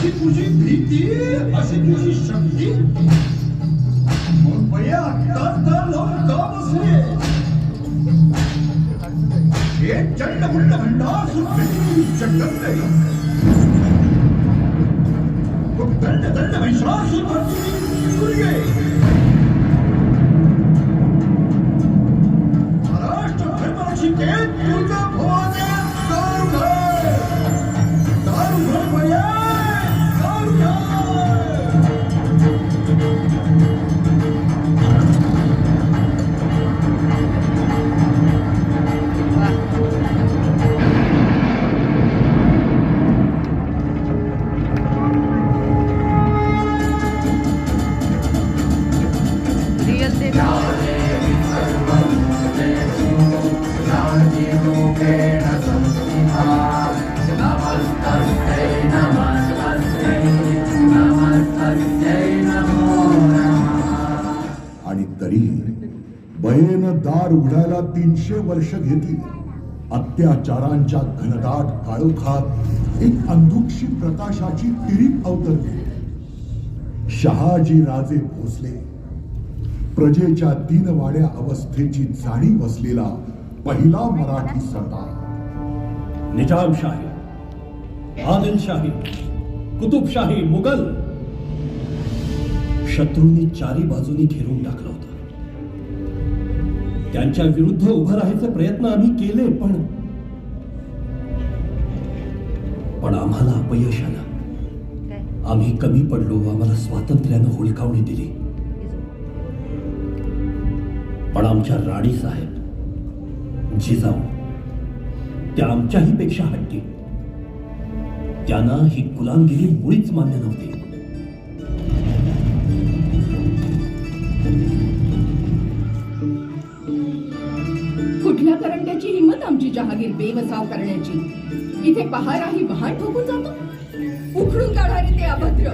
अशी तुझी भीती, अशी तुझी शक्ती. मग भैया आता लोक का बसले? हे चंडमुंड भंडार जगत नाही. दंड दंड महिषासुर सूर्य महाराष्ट्र धर्माची केत तुझ्या भवाने दारू भया बयेनं दार उघडायला 300 वर्ष घेतली. अत्याचारांच्या घनदाट काळोखात एक अंधुकशी प्रकाशाची तिरीप अवतरली. शहाजी राजे भोसले, प्रजेच्या दीनवाड्या अवस्थेची जाणीव असलेला पहिला मराठी सरदार. निजामशाही, आदिलशाही, कुतुबशाही, मुघल शत्रूंनी चारी बाजूनी घेरून टाकलं होतं. त्यांच्या विरुद्ध उभं राहायचे प्रयत्न आम्ही केले, पण आम्हाला अपयश आलं. आम्ही कमी पडलो. आम्हाला स्वातंत्र्यानं हुलकावणी दिली. पण आमच्या राणी साहेब, जिजाऊ, त्या आमच्याही पेक्षा हट्टी. त्यांना ही गुलामगिरी मुळीच मान्य नव्हती. कुठल्या करंड्याची हिंमत आमची जहागीर बेवसाव करण्याची? इथे पहाराही वाहन ठोकून जातो. उखडून काढारे ते अभद्र.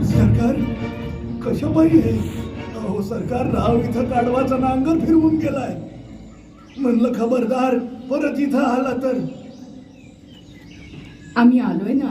सरकार कशा पाहिजे? अहो सरकार, राव इथं काढवाचा नांगर फिरवून गेलाय. म्हणलं खबरदार परत इथं आला तर. आम्ही आलोय ना.